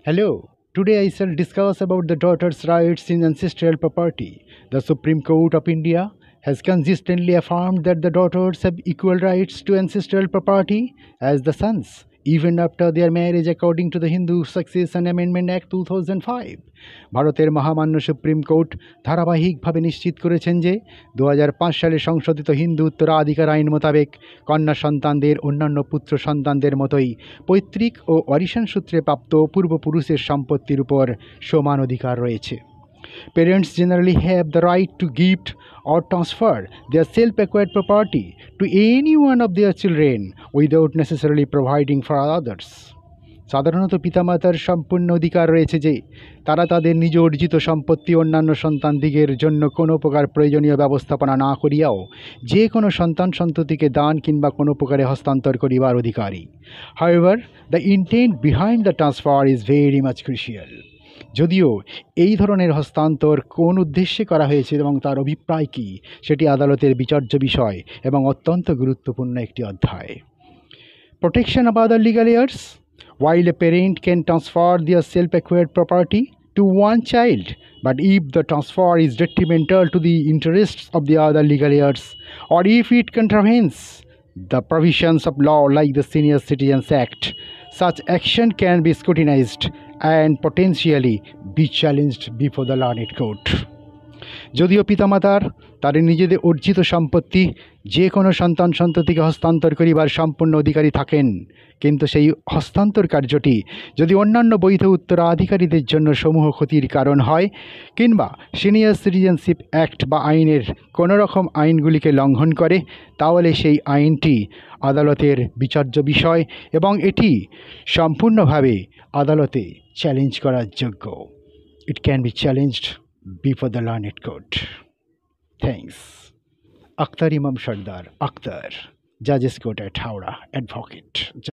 Hello, today I shall discuss about the daughters' rights in ancestral property. The Supreme Court of India has consistently affirmed that the daughters have equal rights to ancestral property as the sons, even after their marriage according to the Hindu Succession Amendment Act 2005. ভারতের মহামান্য supreme court ধারাবাহিকভাবে নিশ্চিত করেছেন যে 2005 সালে সংশোধিত হিন্দু উত্তরাধিকার আইন মোতাবেক কন্যা সন্তানদের অন্যান্য পুত্র সন্তানদের মতোই পৈতৃক ও ওয়ারিশান সূত্রে প্রাপ্ত পূর্বপুরুষের সম্পত্তির উপর সমান অধিকার রয়েছে। Parents generally have the right to gift or transfer their self-acquired property to any one of their children without necessarily providing for others. সাধারণত পিতামাতার সম্পূর্ণ অধিকার রয়েছে যে তারা তাদের নিজ অর্জিত সম্পত্তি অন্যান্য সন্তানদিগের জন্য কোনো প্রকার প্রয়োজনীয় ব্যবস্থাপনা না করিয়াও যে কোনো সন্তান সন্ততিকে দান কিংবা কোনো প্রকারে হস্তান্তর করিবার অধিকারী। However, the intent behind the transfer is very much crucial. যদিও এই ধরনের হস্তান্তর কোন উদ্দেশ্যে করা হয়েছে এবং তার অভিপ্রায় কী সেটি আদালতের বিচার্য বিষয় এবং অত্যন্ত গুরুত্বপূর্ণ একটি অধ্যায়। Protection of other legal heirs. While a parent can transfer their self-acquired property to one child, but if the transfer is detrimental to the interests of the other legal heirs, or if it contravenes the provisions of law like the Senior Citizens Act, such action can be scrutinized and potentially be challenged before the learned court. যদিও পিতামাতার তাদের নিজেদের অর্জিত সম্পত্তি যে কোনো সন্তান সন্ততিকে হস্তান্তর করিবার সম্পূর্ণ অধিকারী থাকেন, কিন্তু সেই হস্তান্তর কার্যটি যদি অন্যান্য বৈধ উত্তরাধিকারীদের জন্য সমূহ ক্ষতির কারণ হয় কিংবা সিনিয়র সিটিজেনশিপ অ্যাক্ট বা আইনের কোনো রকম আইনগুলিকে লঙ্ঘন করে, তাহলে সেই আইনটি আদালতের বিচার্য বিষয় এবং এটি সম্পূর্ণভাবে আদালতে চ্যালেঞ্জ করার যোগ্য। It can be challenged before the learned court. Thanks. Akhtar Imam Sardar, Akhtar, Judges Court at Howrah, Advocate.